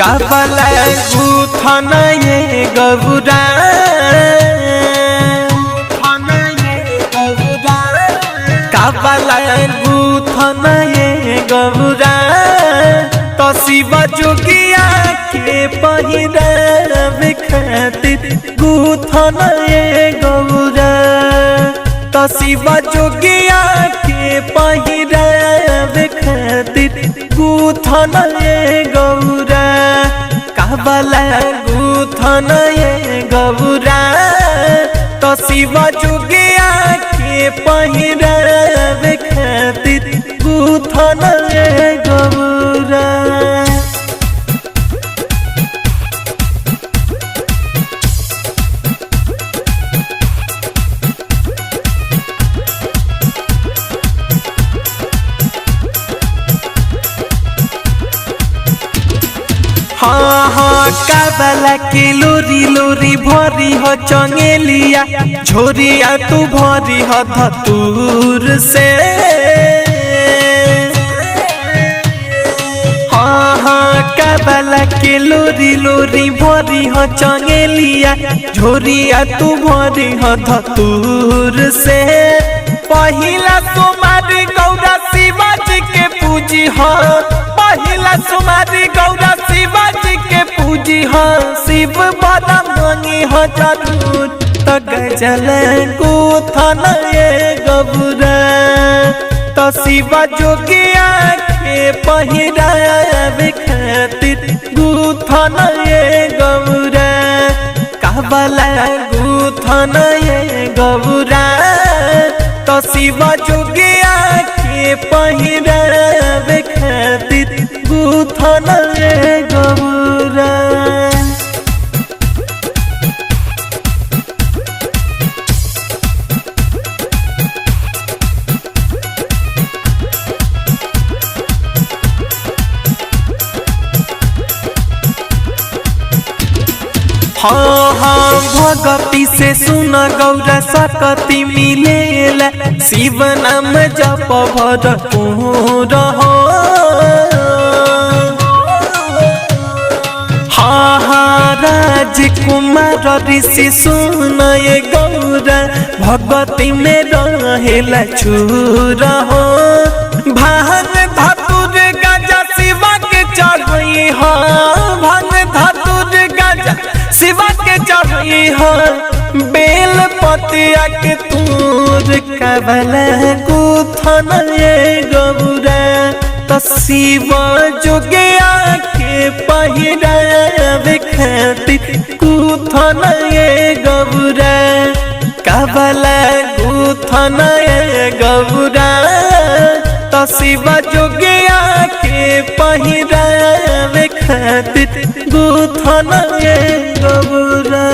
काबला गुथन ये गौरा काबला गुथन ये गौरा तो शिव जोगिया के पहिरावे खातिर गुथन ये गौरा तो शिव जोगिया के पहिरावे खातिर गुथन ये गौरा काबला गुथन ये गौरा तो शिव जोगिया के पहिरावे खातिर गुथन ये गौरा। हाँ हाँ काबला के लोरी लोरी भरी हो चंगेलिया झोरिया तू भरी हो धतूर से। हाँ हाँ काबला के लोरी लोरी भरी हो चंगेलिया झोरिया तू भरी हो धतूर से। पहिला तुम्हारी गौरा शिवाजी के पूजी हो पहिला तुम्हारी गौरा शिवाजी के पूजी हो शिव बड़ा मांगी हो जरूर तो गजल गुथन ये गौरा तो शिव जोगिया के पहिरावे खातिर गुथन ये गौरा काबला गुथन ये गौरा तो शिव जोगिया के पहिरावे खातिर गुथन ये गौरा। हाँ हाँ भगती से सुन गौरा सकती मिलेला शिव नाम जप भरपूर हो। हाँ हाँ राजकुमार ऋषि सुन ये गौरा भगती में रहेला चूर हो। भांग धतूर गाजा शिवा के चढ़ई हो भांग धतूर गाजा शिवा के चढ़ई हो बेल पतिया के तूर काबला गुथन ये गौरा तो शिव जोगिया के पहिरावे खातिर गुथन ये गौरा काबला गुथन ये गौरा तो शिव जोगिया के पहिरावे खातिर गुथन ये गौरा।